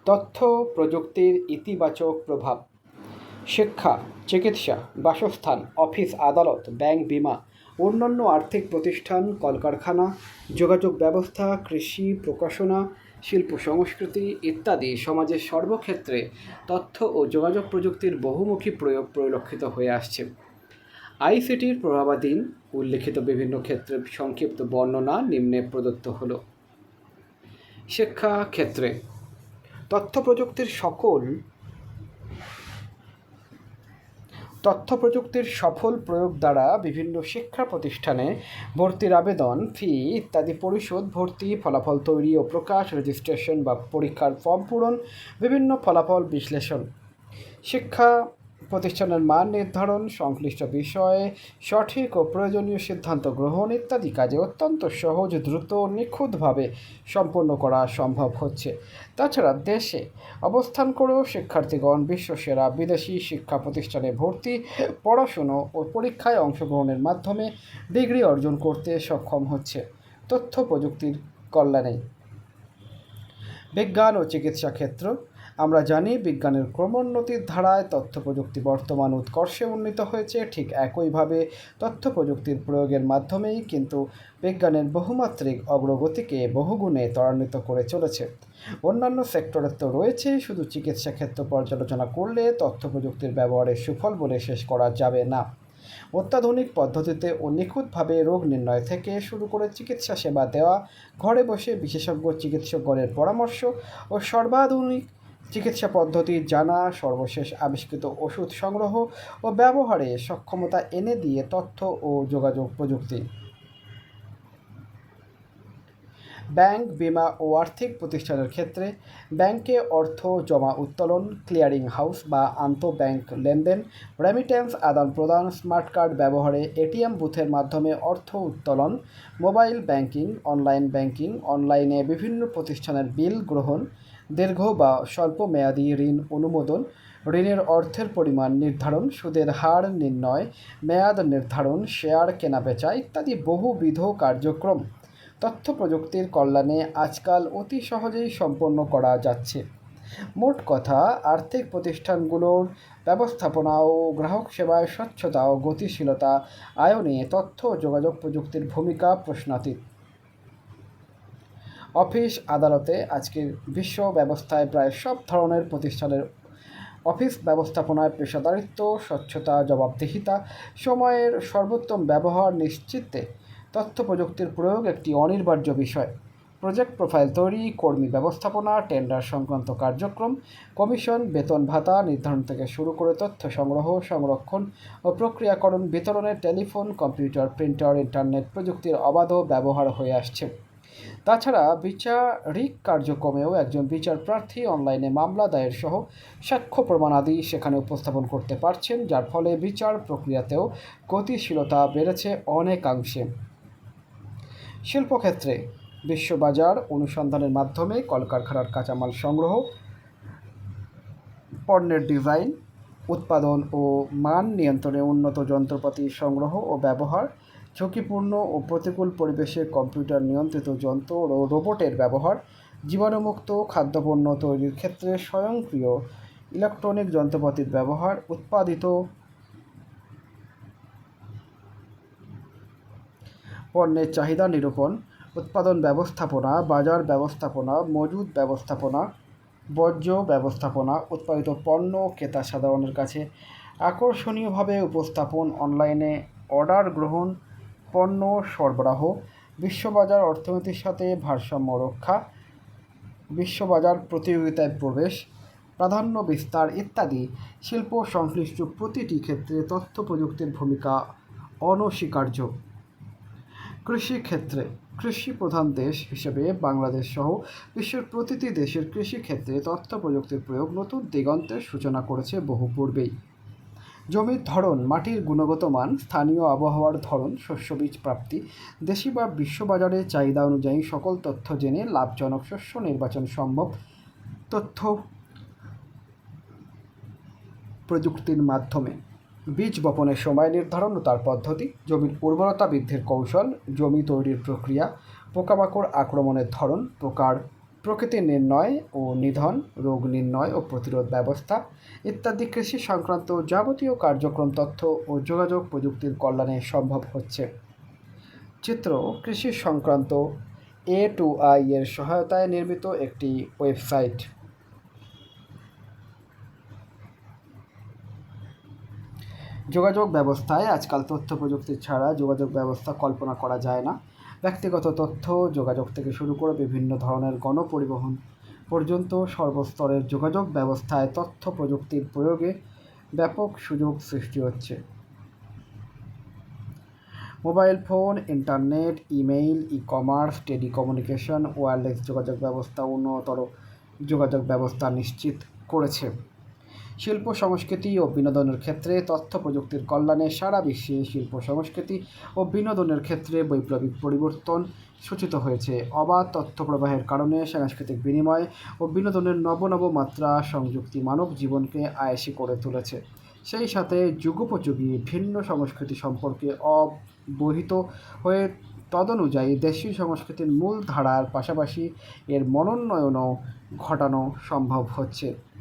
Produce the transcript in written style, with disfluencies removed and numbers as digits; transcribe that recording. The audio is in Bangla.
তথ্য প্রযুক্তির ইতিবাচক প্রভাব। শিক্ষা, চিকিৎসা, বাসস্থান, অফিস আদালত, ব্যাংক, বীমা, অন্যান্য আর্থিক প্রতিষ্ঠান, কলকারখানা, যোগাযোগ ব্যবস্থা, কৃষি, প্রকাশনা, শিল্প সংস্কৃতি ইত্যাদি সমাজের সর্বক্ষেত্রে তথ্য ও যোগাযোগ প্রযুক্তির বহুমুখী প্রয়োগ পরিলক্ষিত হয়ে আসছে। আইসিটির প্রভাবাধীন উল্লেখিত বিভিন্ন ক্ষেত্রে সংক্ষিপ্ত বর্ণনা নিম্নে প্রদত্ত হল। শিক্ষা ক্ষেত্রে তথ্য প্রযুক্তির সফল প্রয়োগ দ্বারা বিভিন্ন শিক্ষা প্রতিষ্ঠানে ভর্তির আবেদন, ফি ইত্যাদি পরিশোধ, ভর্তি, ফলাফল তৈরি ও প্রকাশ, রেজিস্ট্রেশন বা পরীক্ষার ফর্ম পূরণ, বিভিন্ন ফলাফল বিশ্লেষণ, শিক্ষা প্রতিষ্ঠানের মান নির্ধারণ, সংশ্লিষ্ট বিষয়ে সঠিক ও প্রয়োজনীয় সিদ্ধান্ত গ্রহণ ইত্যাদি কাজে অত্যন্ত সহজ, দ্রুত, নিখুঁতভাবে সম্পন্ন করা সম্ভব হচ্ছে। তাছাড়া দেশে অবস্থান করেও শিক্ষার্থীগণ বিশ্বসেরা বিদেশি শিক্ষা প্রতিষ্ঠানে ভর্তি, পড়াশুনো ও পরীক্ষায় অংশগ্রহণের মাধ্যমে ডিগ্রি অর্জন করতে সক্ষম হচ্ছে। তথ্য প্রযুক্তির কল্যাণে বিজ্ঞান ও চিকিৎসা ক্ষেত্র। আমরা জানি বিজ্ঞানের ক্রমোন্নতির ধারায় তথ্য প্রযুক্তি বর্তমান উৎকর্ষে উন্নীত হয়েছে। ঠিক একইভাবে তথ্য প্রযুক্তির প্রয়োগের মাধ্যমেই কিন্তু বিজ্ঞানের বহুমাত্রিক অগ্রগতিকে বহুগুণে ত্বরান্বিত করে চলেছে। অন্যান্য সেক্টরে তো রয়েছে, শুধু চিকিৎসা ক্ষেত্র পর্যালোচনা করলে তথ্য প্রযুক্তির ব্যবহারের সুফল বলে শেষ করা যাবে না। অত্যাধুনিক পদ্ধতিতে ও নিখুঁতভাবে রোগ নির্ণয় থেকে শুরু করে চিকিৎসা সেবা দেওয়া, ঘরে বসে বিশেষজ্ঞ চিকিৎসকগণের পরামর্শ ও সর্বাধুনিক চিকিৎসা পদ্ধতি জানা, সর্বশেষ আবিষ্কৃত ওষুধ সংগ্রহ ও ব্যবহারে সক্ষমতা এনে দিয়ে তথ্য ও যোগাযোগ প্রযুক্তি। ব্যাংক, বীমা ও আর্থিক প্রতিষ্ঠানের ক্ষেত্রে ব্যাংকে অর্থ জমা উত্তোলন, ক্লিয়ারিং হাউস বা আন্তঃব্যাংক লেনদেন, রেমিট্যান্স আদান প্রদান, স্মার্ট কার্ড ব্যবহারে এটিএম বুথের মাধ্যমে অর্থ উত্তোলন, মোবাইল ব্যাংকিং, অনলাইন ব্যাংকিং, অনলাইনে বিভিন্ন প্রতিষ্ঠানের বিল গ্রহণ, দীর্ঘ বা স্বল্প মেয়াদী ঋণ অনুমোদন, ঋণের অর্থের পরিমাণ নির্ধারণ, সুদের হার নির্ণয়, মেয়াদ নির্ধারণ, শেয়ার কেনাবেচা ইত্যাদি বহুবিধ কার্যক্রম তথ্য প্রযুক্তির কল্যাণে আজকাল অতি সহজেই সম্পন্ন করা যাচ্ছে। মোট কথা, আর্থিক প্রতিষ্ঠানগুলোর ব্যবস্থাপনা ও গ্রাহক সেবায় স্বচ্ছতা ও গতিশীলতা আয়নে তথ্য ও যোগাযোগ প্রযুক্তির ভূমিকা প্রশ্নাতীত। অফিস আদালতে আজকের বিশ্ব ব্যবস্থায় প্রায় সব ধরনের প্রতিষ্ঠানের অফিস ব্যবস্থাপনায় পেশাদারিত্ব, স্বচ্ছতা, জবাবদিহিতা, সময়ের সর্বোত্তম ব্যবহার নিশ্চিতে তথ্য প্রযুক্তির প্রয়োগ একটি অনিবার্য বিষয়। প্রজেক্ট প্রোফাইল তৈরি, কর্মী ব্যবস্থাপনা, টেন্ডার সংক্রান্ত কার্যক্রম, কমিশন, বেতন ভাতা নির্ধারণ থেকে শুরু করে তথ্য সংগ্রহ, সংরক্ষণ ও প্রক্রিয়াকরণ, বিতরণে টেলিফোন, কম্পিউটার, প্রিন্টার, ইন্টারনেট প্রযুক্তির অবাধ ব্যবহার হয়ে আসছে। তাছাড়া বিচারিক কার্যক্রমেও একজন বিচার প্রার্থী অনলাইনে মামলা দায়ের সহ সাক্ষ্য প্রমাণাদি সেখানে উপস্থাপন করতে পারছেন, যার ফলে বিচার প্রক্রিয়াতেও গতিশীলতা বেড়েছে অনেকাংশে। শিল্পক্ষেত্রে বিশ্ববাজার অনুসন্ধানের মাধ্যমে কলকারখানার কাঁচামাল সংগ্রহ, পণ্যের ডিজাইন, উৎপাদন ও মান নিয়ন্ত্রণে উন্নত যন্ত্রপাতি সংগ্রহ ও ব্যবহার, ঝুঁকিপূর্ণ ও প্রতিকূল পরিবেশে কম্পিউটার নিয়ন্ত্রিত যন্ত্র ও রোবটের ব্যবহার, জীবাণুমুক্ত খাদ্যপণ্য তৈরির ক্ষেত্রে স্বয়ংক্রিয় ইলেকট্রনিক যন্ত্রপাতির ব্যবহার, উৎপাদিত পণ্যের চাহিদা নিরূপণ, উৎপাদন ব্যবস্থাপনা, বাজার ব্যবস্থাপনা, মজুদ ব্যবস্থাপনা, বর্জ্য ব্যবস্থাপনা, উৎপাদিত পণ্য ক্রেতা সাধারণের কাছে আকর্ষণীয়ভাবে উপস্থাপন, অনলাইনে অর্ডার গ্রহণ, পণ্য সরবরাহ, বিশ্ববাজার অর্থনীতির সাথে ভারসাম্য রক্ষা, বিশ্ববাজার প্রতিযোগিতায় প্রবেশ, প্রাধান্য বিস্তার ইত্যাদি শিল্প সংশ্লিষ্ট প্রতিটি ক্ষেত্রে তথ্য প্রযুক্তির ভূমিকা অনস্বীকার্য। কৃষিক্ষেত্রে কৃষি প্রধান দেশ হিসেবে বাংলাদেশ সহ বিশ্বের প্রতিটি দেশের কৃষিক্ষেত্রে তথ্য প্রযুক্তির প্রয়োগ নতুন দিগন্তের সূচনা করেছে বহু পূর্বেই। জমির ধরন, মাটির গুণগত মান, স্থানীয় আবহাওয়ার ধরন, শস্য বীজ প্রাপ্তি, দেশি বা বিশ্ববাজারে চাহিদা অনুযায়ী সকল তথ্য জেনে লাভজনক শস্য নির্বাচন সম্ভব তথ্য প্রযুক্তির মাধ্যমে। বীজ বপনের সময় নির্ধারণ ও তার পদ্ধতি, জমির উর্বরতা বৃদ্ধির কৌশল, জমি তৈরির প্রক্রিয়া, পোকামাকড় আক্রমণের ধরন, প্রকার প্রকৃতি নির্ণয় ও নিধন, রোগ নির্ণয় ও প্রতিরোধ ব্যবস্থা ইত্যাদি কৃষি সংক্রান্ত যাবতীয় কার্যক্রম তথ্য ও যোগাযোগ প্রযুক্তির কল্যাণে সম্ভব হচ্ছে। চিত্র কৃষি সংক্রান্ত A2I এর সহায়তায় নির্মিত একটি ওয়েবসাইট। যোগাযোগ ব্যবস্থায় আজকাল তথ্য প্রযুক্তি ছাড়া যোগাযোগ ব্যবস্থা কল্পনা করা যায় না। ব্যক্তিগত তথ্য যোগাযোগ থেকে শুরু করে বিভিন্ন ধরনের গণপরিবহন পর্যন্ত সর্বস্তরের যোগাযোগ ব্যবস্থায় তথ্য প্রযুক্তির প্রয়োগে ব্যাপক সুযোগ সৃষ্টি হচ্ছে। Mobile phone, internet, email, e-commerce, telecommunication, wireless যোগাযোগ ব্যবস্থা উন্নতর যোগাযোগ ব্যবস্থা নিশ্চিত করেছে। শিল্প সংস্কৃতি ও বিনোদনের ক্ষেত্রে তথ্য প্রযুক্তির কল্যাণে সারা বিশ্বে শিল্প সংস্কৃতি ও বিনোদনের ক্ষেত্রে বৈপ্লবিক পরিবর্তন সূচিত হয়েছে। অবাধ তথ্য প্রবাহের কারণে সাংস্কৃতিক বিনিময় ও বিনোদনের নব নব মাত্রা সংযুক্তি মানব জীবনকে আয়েশি করে তুলেছে। সেই সাথে যুগোপযোগী ভিন্ন সংস্কৃতি সম্পর্কে অবহিত হয়ে তদনুযায়ী দেশীয় সংস্কৃতির মূল ধারার পাশাপাশি এর মনোন্নয়নও ঘটানো সম্ভব হচ্ছে।